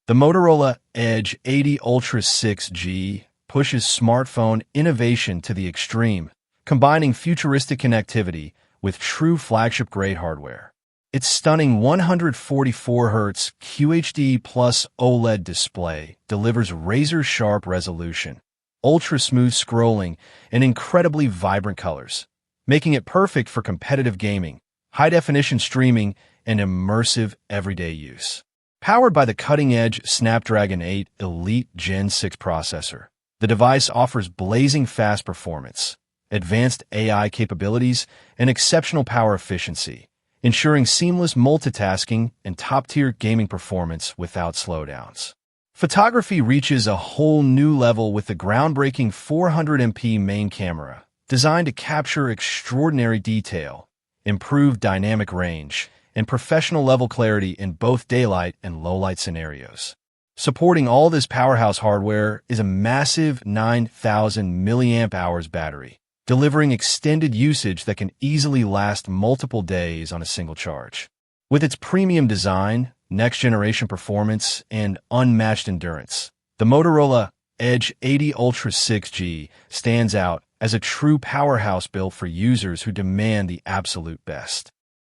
The Motorola Edge 80 Ultra 6G pushes smartphone innovation to the extreme, combining futuristic connectivity with true flagship-grade hardware. Its stunning 144Hz QHD plus OLED display delivers razor-sharp resolution, ultra-smooth scrolling, and incredibly vibrant colors, making it perfect for competitive gaming, high-definition streaming, and immersive everyday use. Powered by the cutting-edge Snapdragon 8 Elite Gen 6 processor, the device offers blazing fast performance, advanced AI capabilities, and exceptional power efficiency, ensuring seamless multitasking and top-tier gaming performance without slowdowns. Photography reaches a whole new level with the groundbreaking 400MP main camera, designed to capture extraordinary detail, improve dynamic range, and professional-level clarity in both daylight and low-light scenarios. Supporting all this powerhouse hardware is a massive 9,000 mAh battery, delivering extended usage that can easily last multiple days on a single charge. With its premium design, next-generation performance, and unmatched endurance, the Motorola Edge 80 Ultra 6G stands out as a true powerhouse built for users who demand the absolute best.